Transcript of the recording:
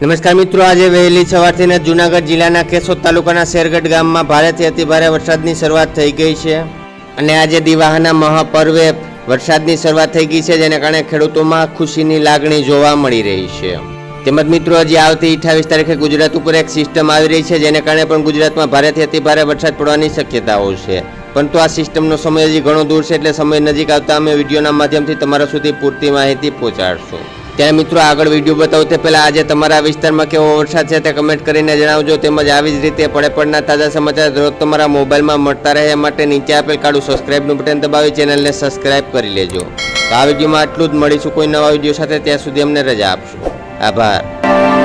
નમસ્કાર મિત્રો, આજે વહેલી સવારથી જૂનાગઢ જિલ્લાના કેશોદ તાલુકાના શેરગઢ ગામમાં ભારેથી અતિભારે વરસાદની શરૂઆત થઈ ગઈ છે અને આજે દિવાહાના મહાપર્વે વરસાદની શરૂઆત થઈ ગઈ છે, જેને કારણે ખેડૂતોમાં ખુશીની લાગણી જોવા મળી રહી છે। તેમજ મિત્રો, હજી આવતી 28 તારીખે ગુજરાત ઉપર એક સિસ્ટમ આવી રહી છે, જેને કારણે પણ ગુજરાતમાં ભારેથી અતિભારે વરસાદ પડવાની શક્યતાઓ છે, પરંતુ આ સિસ્ટમનો સમય હજી ઘણો દૂર છે, એટલે સમય નજીક આવતા અમે વિડીયોના માધ્યમથી તમારા સુધી પૂરતી માહિતી પહોંચાડશું। ત્યારે મિત્રો, આગળ વિડીયો બતાવું તે પહેલા આજે તમારા વિસ્તારમાં કેવો વરસાદ છે તે કમેન્ટ કરીને જણાવજો। તેમજ આવી જ રીતે પડે તાજા સમાચાર દરરોજ તમારા મોબાઈલમાં મળતા રહે માટે નીચે આપેલ કાળું સબસ્ક્રાઇબનું બટન દબાવી ચેનલને સબસ્ક્રાઇબ કરી લેજો। તો આ વિડીયોમાં આટલું જ, મળીશું કોઈ નવા વિડીયો સાથે, ત્યાં સુધી અમને રજા આપશો। આભાર।